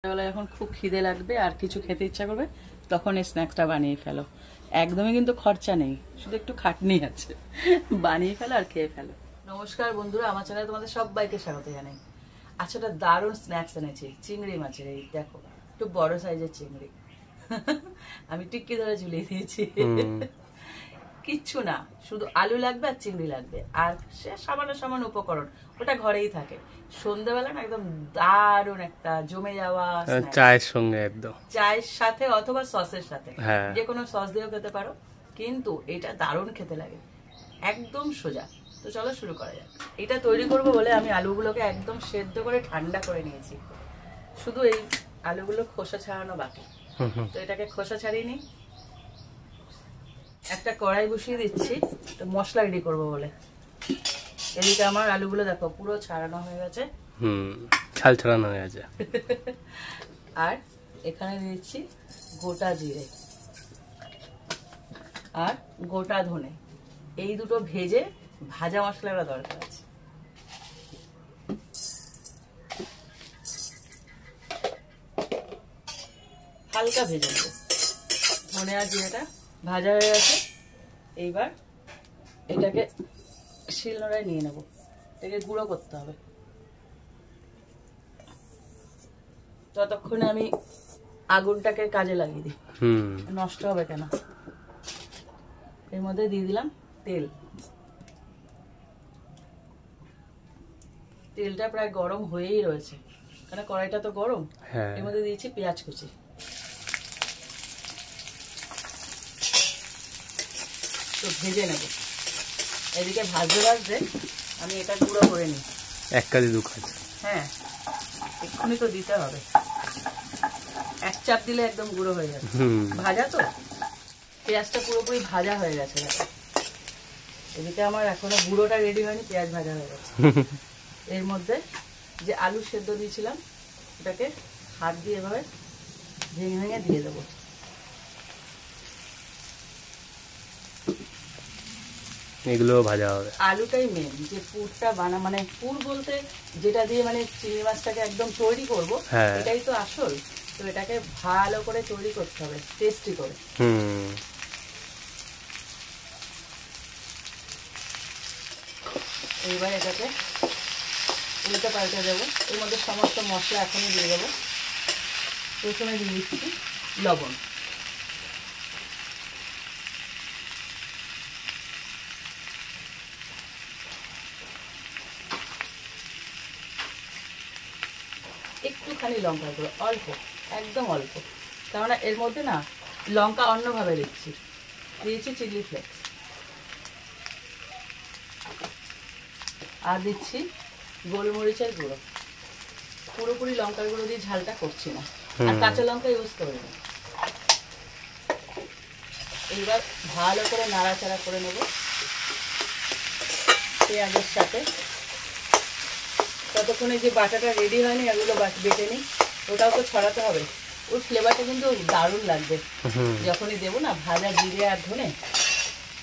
বেলা যখন খুব খিদে লাগবে আর কিছু খেতে ইচ্ছা করবে তখন এই স্ন্যাক্সটা বানিয়ে ফেলো। একদমই কিন্তু খরচা নেই, শুধু একটু খাটনি আছে। বানিয়ে ফেলো আর খেয়ে ফেলো। নমস্কার বন্ধুরা, আমার চ্যানেলে তোমাদের সবাইকে স্বাগত জানাই। আচ্ছা, একটা দারুণ স্ন্যাক্স এনেছি, চিংড়ি মাছের। এই দেখো, একটু বড় সাইজের চিংড়ি। আমি টিক্কি ধরে ঝুলিয়ে দিয়েছি। কিচ্ছু না, শুধু আলু লাগবে আর চিংড়ি লাগবে, আর সে সামান্য সামান্য উপকরণ, ওটা ঘরেই থাকে। সন্ধ্যাবেলা না একদম দারুণ একটা জমে যাওয়া চায়ের সঙ্গে, একদম চায়ের সাথে অথবা সসের সাথে, যে কোনো সস দিয়েও খেতে পারো, কিন্তু এটা দারুণ খেতে লাগে, একদম সোজা। তো চলো শুরু করা যাক। এটা তৈরি করব বলে আমি আলুগুলোকে একদম সেদ্ধ করে ঠান্ডা করে নিয়েছি। শুধু এই আলুগুলো খোসা ছাড়ানো বাকি, তো এটাকে খোসা ছাড়িয়ে নিই। একটা কড়াই বসিয়ে দিচ্ছি, তো মশলা রেডি করবো বলে। এদিকে আমার আলুগুলো দেখো পুরো ছাড়ানো হয়ে গেছে, ছাল ছাড়ানো হয়ে গেছে। আর এখানে দিচ্ছি গোটা জিরে আর গোটা ধনে। এই দুটো ভেজে ভাজা মশলাটা দরকার আছে। হালকা ভেজে নেব। ধনে আর জিরেটা ভাজা হয়ে গেছে। এইবার এটাকে শিলনোড়ায় নিয়ে নেব, এটাকে গুঁড়ো করতে হবে। ততক্ষণে আমি আগুনটাকে কাজে লাগিয়ে দিই, নষ্ট হবে কেন। এর মধ্যে দিয়ে দিলাম তেল। তেলটা প্রায় গরম হয়েই রয়েছে, কারণ কড়াইটা তো গরম। এর মধ্যে দিয়েছি পেঁয়াজ কুচি। তো ভেজে নেব। এদিকে ভাজতে ভাজতে আমি এটা গুঁড়ো করে নিই। এক কাজে দু কাজ। হ্যাঁ, এক্ষুনি তো দিতে হবে, এক চাপ দিলে একদম গুঁড়ো হয়ে যাবে। ভাজা তো, পেঁয়াজটা পুরোপুরি ভাজা হয়ে গেছে। এদিকে আমার এখনো গুঁড়োটা রেডি হয়নি, পেঁয়াজ ভাজা হয়ে গেছে। এর মধ্যে যে আলু সেদ্ধ দিয়েছিলাম, ওটাকে হাত দিয়ে এভাবে ভেঙে ভেঙে দিয়ে দেবো। এগুলো ভাজা হবে। আলুটাই মেন, যে পুরটা মানে পুর বলতে যেটা দিয়ে মানে চিংড়ি মাছটাকে একদম তৈরি করব, এটাই তো আসল। তো এটাকে ভালো করে তৈরি করতে হবে, টেস্টি করে। এইবার এটাকে উল্টে পাল্টে দেবো। এর মধ্যে সমস্ত মশলা এখনই দিয়ে দেবো। প্রথমে দিয়ে দিচ্ছি লবণ, একটুখানি লঙ্কা গুঁড়ো, অল্প, একদম অল্প, কেননা এর মধ্যে না লঙ্কা অন্যভাবে দিচ্ছি। দিয়েছি চিলি ফ্লেক্স, আর দিচ্ছি গোলমরিচের গুঁড়ো। পুরোপুরি লঙ্কার গুঁড়ো দিয়ে ঝালটা করছি না, আর কাঁচা লঙ্কা ইউজ করে নেব। এইবার ভালো করে নাড়াচাড়া করে নেব পেঁয়াজের সাথে। ততক্ষণে যে বাটাটা রেডি হয়নি, এগুলো বেটে নিই, ওটাও তো ছড়াতে হবে। ওর ফ্লেভারটা কিন্তু দারুণ লাগবে যখনই দেবো না, ভাজা জিরে আর ধনে।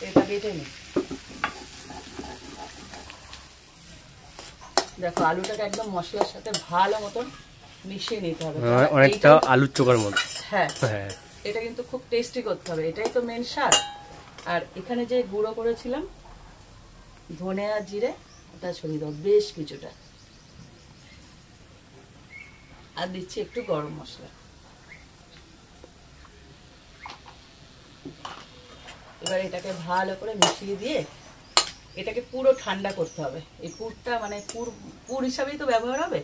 এটা বেটে নিই। দেখো আলুটাকে একদম মশলার সাথে ভালো মতন মিশিয়ে নিতে হবে, অনেকটা আলুর চোখার মতো। হ্যাঁ, এটা কিন্তু খুব টেস্টি করতে হবে, এটাই তো মেন স্বাদ। আর এখানে যে গুঁড়ো করেছিলাম ধনে আর জিরে, ওটা ছড়িয়ে দাও বেশ কিছুটা। আর দিচ্ছি একটু গরম মশলা। এবার এটাকে ভালো করে মিশিয়ে দিয়ে এটাকে পুরো ঠান্ডা করতে হবে। এই পুরটা মানে পুর হিসাবেই তো ব্যবহার হবে,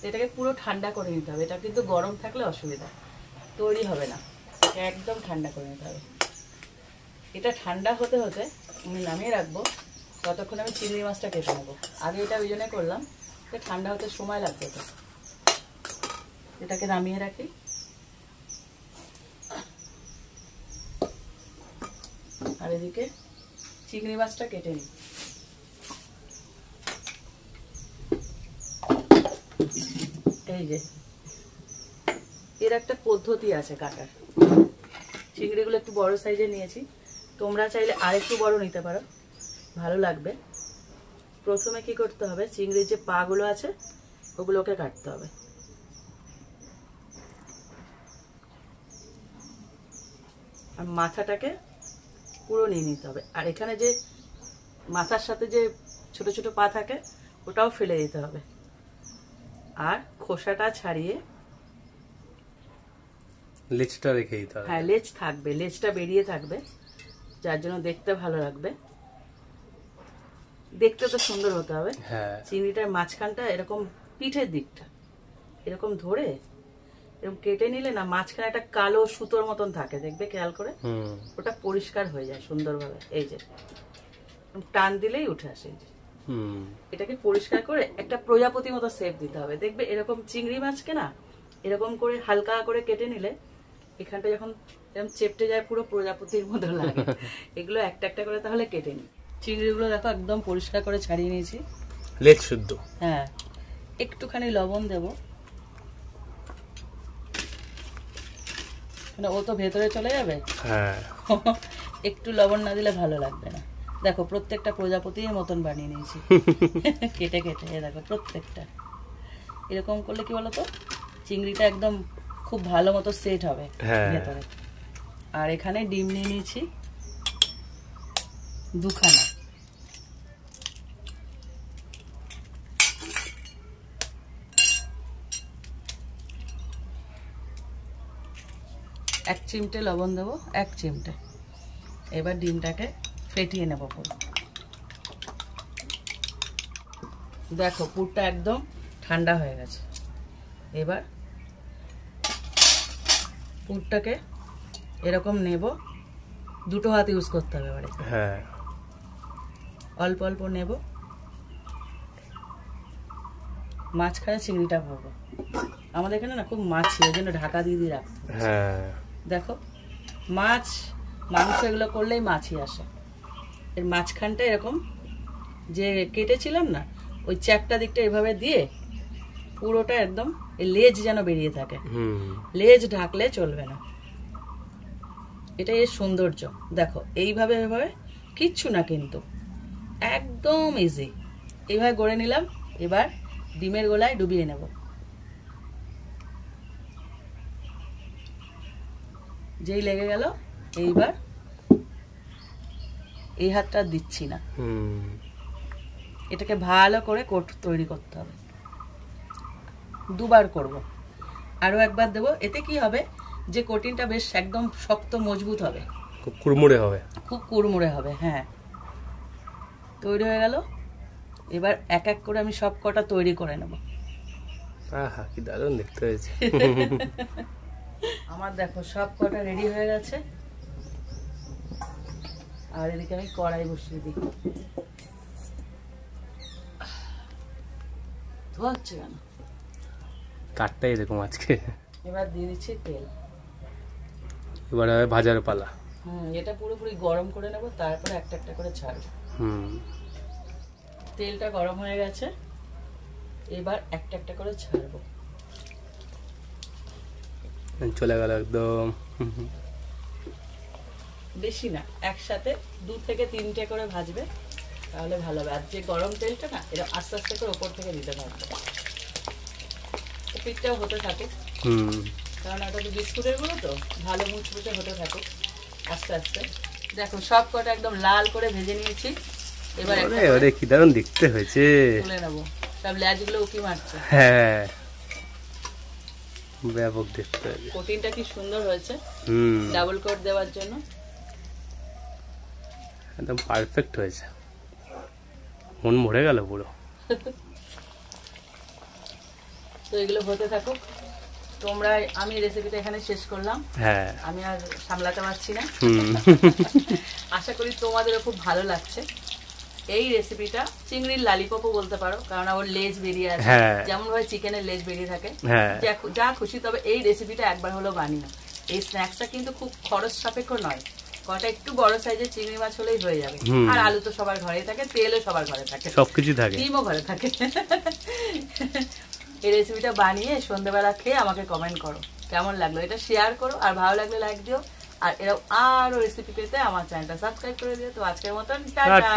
এটাকে পুরো ঠান্ডা করে নিতে হবে। এটা কিন্তু গরম থাকলে অসুবিধা, তৈরি হবে না। একদম ঠান্ডা করে নিতে হবে। এটা ঠান্ডা হতে হতে আমি নামিয়ে রাখবো। ততক্ষণ আমি চিংড়ি মাছটা কেটে নেবো। আগে এটা ওই জন্য করলাম যে ঠান্ডা হতে সময় লাগবে। তো এটাকে নামিয়ে রাখি। আর এদিকে চিংড়ি মাছটা কেটে নিই। এই যে এর একটা পদ্ধতি আছে কাটার। চিংড়িগুলো একটু বড় সাইজে নিয়েছি, তোমরা চাইলে আরেকটু বড় নিতে পারো, ভালো লাগবে। প্রথমে কি করতে হবে, চিংড়ির যে পা গুলো আছে ওগুলোকে কাটতে হবে। আর মাথাটাকে পুরো নিয়ে নিতে হবে। আর এখানে যে মাথার সাথে যে ছোট ছোট পা থাকে ওটাও ফেলে দিতে হবে। আর খোসাটা ছাড়িয়ে, লেজটা রেখে দিতে হবে। হ্যাঁ লেজ থাকবে, লেজটা বেরিয়ে থাকবে, যার জন্য দেখতে ভালো লাগবে। দেখতে তো সুন্দর হতে হবে। হ্যাঁ, চিংড়িটার মাঝখানটা এরকম পিঠের দিকটা এরকম ধরে এরকম কেটে নিলে না মাঝখানে একটা কালো সুতোর মতন থাকে, দেখবে খেয়াল করে। ওটা পরিষ্কার হয়ে যায় সুন্দরভাবে। এই যে টান দিলেই উঠে আসে। এই যে এটাকে পরিষ্কার করে একটা প্রজাপতি মতো শেপ দিতে হবে। দেখবে এরকম চিংড়ি মাছকে না এরকম করে হালকা করে কেটে নিলে এখানটা যখন এরকম চেপটে যায় পুরো প্রজাপতির মতো লাগে। এগুলো একটা একটা করে তাহলে কেটে নি। চিংড়িগুলো দেখো একদম পরিষ্কার করে ছাড়িয়ে নিয়েছি, লেজ শুদ্ধ। হ্যাঁ, একটুখানি লবণ দেবো, মানে ও তো ভেতরে চলে যাবে। হ্যাঁ, একটু লবণ না দিলে ভালো লাগবে না। দেখো প্রত্যেকটা প্রজাপতির মতন বানিয়ে নিয়েছি কেটে কেটে। দেখো প্রত্যেকটা এরকম করলে কি বলতো চিংড়িটা একদম খুব ভালো মতো সেট হবে ভেতরে। আর এখানে ডিম নিয়ে নিয়েছি দুখানা। এক চিমটে লবণ দেবো, এক চিমটে। এবার ডিমটাকে ফেটিয়ে নেবো পুরো। দেখো পুরটা একদম ঠান্ডা হয়ে গেছে। এবার পুরটাকে এরকম নেব, দুটো হাত ইউজ করতে হবে এবারে। হ্যাঁ, অল্প অল্প নেব, মাঝখানে চিংড়িটা ভরবো। আমাদের এখানে না খুব মাছি, ওই জন্য ঢাকা দিয়ে দিয়ে রাখবো। হ্যাঁ, দেখো মাছ মাংস এগুলো করলেই মাছি আসে। এর মাঝখানটা এরকম যে কেটেছিলাম না ওই চ্যাপটা দিকটা এভাবে দিয়ে পুরোটা একদম এই লেজ যেন বেরিয়ে থাকে। লেজ ঢাকলে চলবে না, এটা এর সৌন্দর্য। দেখো এইভাবে এভাবে কিচ্ছু না, কিন্তু একদম ইজি। এইভাবে গড়ে নিলাম। এবার ডিমের গোলায় ডুবিয়ে নেব। যেই লেগে গেল এইবার এই হাতটা দিচ্ছি না, এটাকে ভালো করে কোট তৈরি করতে হবে। দুবার করব, আরো একবার দেব। এতে কি হবে যে কোটিংটা বেশ একদম শক্ত মজবুত হবে, খুব কুড়মুড়ে হবে, খুব কুড়মুড়ে হবে। হ্যাঁ, তৈরি হয়ে গেল। এবার এক এক করে আমি সব কটা তৈরি করে নেব। আহা কি দারুণ দেখতে হয়েছে। আমার দেখো সব কটা রেডি হয়ে গেছে। আর এদিকে আমি কড়াই বসিয়ে দিই। ধোয়া হচ্ছে কেন? কাঠটাই এরকম আজকে। এবার দিয়ে দিচ্ছি তেল। এবার হবে ভাজার পালা। এটা পুরোপুরি গরম করে নেব, তারপরে একটা একটা করে ছাড়বো। তেলটা গরম হয়ে গেছে, এবার একটা একটা করে ছাড়বো। চলে গেল একদম। বেশি না, একসাথে 2 থেকে 3টে করে ভাজবে, তাহলে ভালো হবে। আর যে গরম তেলটা না এটা আস্তে আস্তে করে ওপর থেকে দিতে থাকবে। পিঠটাও হতে থাকুক, কারণ এটা তো বিস্কুটের গুলো তো ভালো মুচমুচে হতে থাকুক আস্তে আস্তে। দেখো সব কটা একদম লাল করে ভেজে নিয়েছি। এবার কি দারুণ দেখতে হয়েছে। তুলে নেবো। সব লেজগুলো উকি মারছে। হ্যাঁ, ব্যাপক দেখতে হয়েছে। কোটিংটা কি সুন্দর হয়েছে ডাবল কোট দেওয়ার জন্য, একদম পারফেক্ট হয়েছে। মন ভরে গেল পুরো। তো এগুলো হতে থাকুক। তোমরা, আমি রেসিপিটা এখানে শেষ করলাম। হ্যাঁ, আমি আর সামলাতে পারছি না। আশা করি তোমাদেরও খুব ভালো লাগছে। এই রেসিপিটা চিংড়ির লালিপপও বলতে পারো, কারণ ওর লেজ বেরিয়ে আছে, যেমন ভাবে চিকেনের লেজ বেরিয়ে থাকে। যা খুশি, তবে এই রেসিপিটা একবার হলো বানিও। এই স্ন্যাক্সটা কিন্তু খুব খরচ সাপেক্ষ নয়। কটা একটু বড় সাইজের চিংড়ি মাছ হলেই হয়ে যাবে। আর আলু তো সবার ঘরেই থাকে, তেলও সবার ঘরে থাকে, সবকিছু থাকে, ডিমও ঘরে থাকে। এই রেসিপিটা বানিয়ে সন্ধ্যাবেলা খেয়ে আমাকে কমেন্ট করো কেমন লাগলো। এটা শেয়ার করো, আর ভালো লাগলে লাইক দিও। আর এরকম আরো রেসিপি পেতে আমার চ্যানেলটা সাবস্ক্রাইব করে দিও। তো আজকের মতন টাটা।